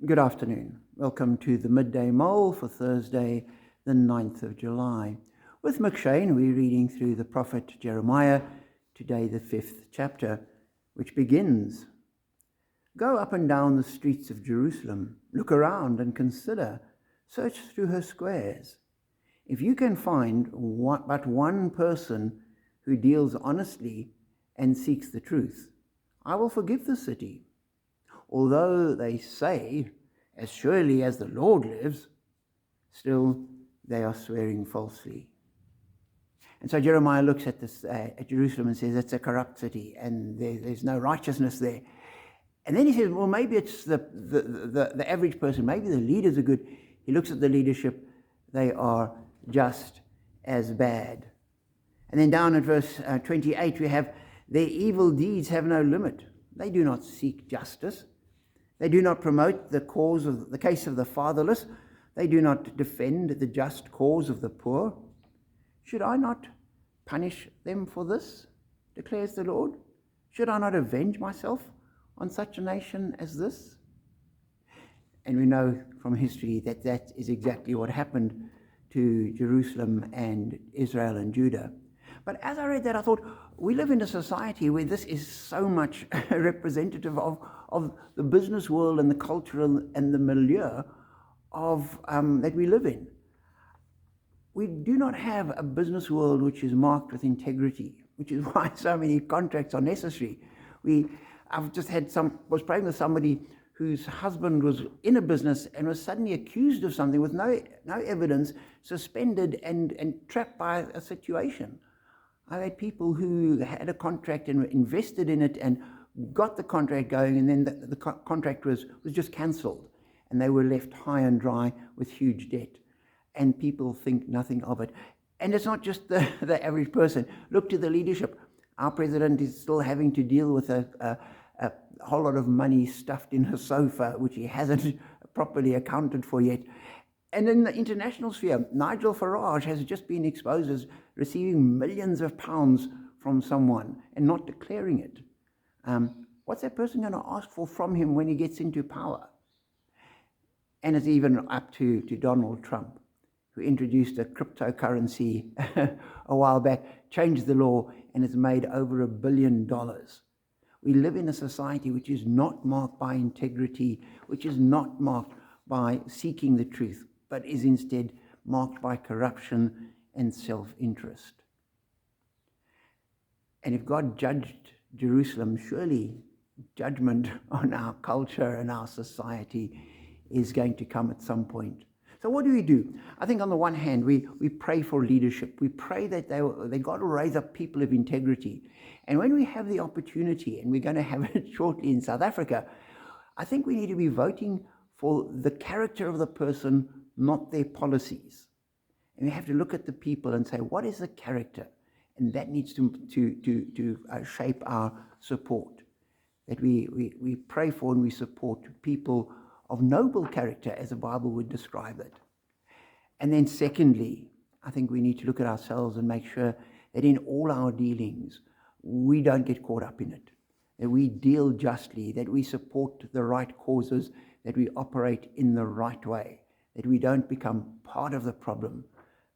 Good afternoon. Welcome to the Midday Mull for Thursday, the 9th of July. With McShane, we're reading through the prophet Jeremiah, today the 5th chapter, which begins, "Go up and down the streets of Jerusalem, look around and consider, search through her squares. If you can find but one person who deals honestly and seeks the truth, I will forgive the city. Although they say, as surely as the Lord lives, still they are swearing falsely." And so Jeremiah looks at this at Jerusalem and says it's a corrupt city and there's no righteousness there. And then he says, well, maybe it's the average person, maybe the leaders are good. He looks at the leadership, they are just as bad. And then down at verse 28 we have, their evil deeds have no limit. They do not seek justice. They do not promote the case of the fatherless. They do not defend the just cause of the poor. Should I not punish them for this, declares the Lord? Should I not avenge myself on such a nation as this? And we know from history that that is exactly what happened to Jerusalem and Israel and Judah. But as I read that, I thought, we live in a society where this is so much representative of the business world and the cultural and the milieu of that we live in. We do not have a business world which is marked with integrity, which is why so many contracts are necessary. I've just was praying with somebody whose husband was in a business and was suddenly accused of something with no evidence, suspended and trapped by a situation. I had people who had a contract and invested in it and got the contract going, and then the contract was just cancelled, and they were left high and dry with huge debt. And people think nothing of it. And it's not just the average person. Look to the leadership. Our president is still having to deal with a whole lot of money stuffed in her sofa, which he hasn't properly accounted for yet. And in the international sphere, Nigel Farage has just been exposed as receiving millions of pounds from someone and not declaring it. What's that person going to ask for from him when he gets into power? And it's even up to Donald Trump, who introduced a cryptocurrency a while back, changed the law, and has made over $1 billion. We live in a society which is not marked by integrity, which is not marked by seeking the truth, but is instead marked by corruption and self-interest. And if God judged Jerusalem, surely judgment on our culture and our society is going to come at some point. So what do? I think on the one hand, we pray for leadership. We pray that they got to raise up people of integrity. And when we have the opportunity, and we're going to have it shortly in South Africa, I think we need to be voting for the character of the person, not their policies. And we have to look at the people and say, what is the character? And that needs to shape our support. That we pray for and we support people of noble character, as the Bible would describe it. And then secondly, I think we need to look at ourselves and make sure that in all our dealings, we don't get caught up in it, that we deal justly, that we support the right causes, that we operate in the right way, that we don't become part of the problem,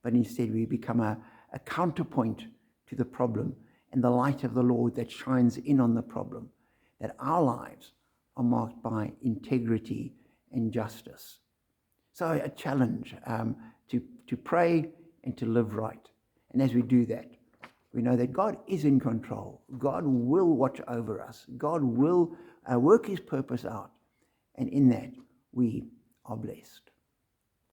but instead we become a counterpoint to the problem and the light of the Lord that shines in on the problem, that our lives are marked by integrity and justice. So a challenge to pray and to live right. And as we do that, we know that God is in control. God will watch over us. God will work his purpose out. And in that, we are blessed.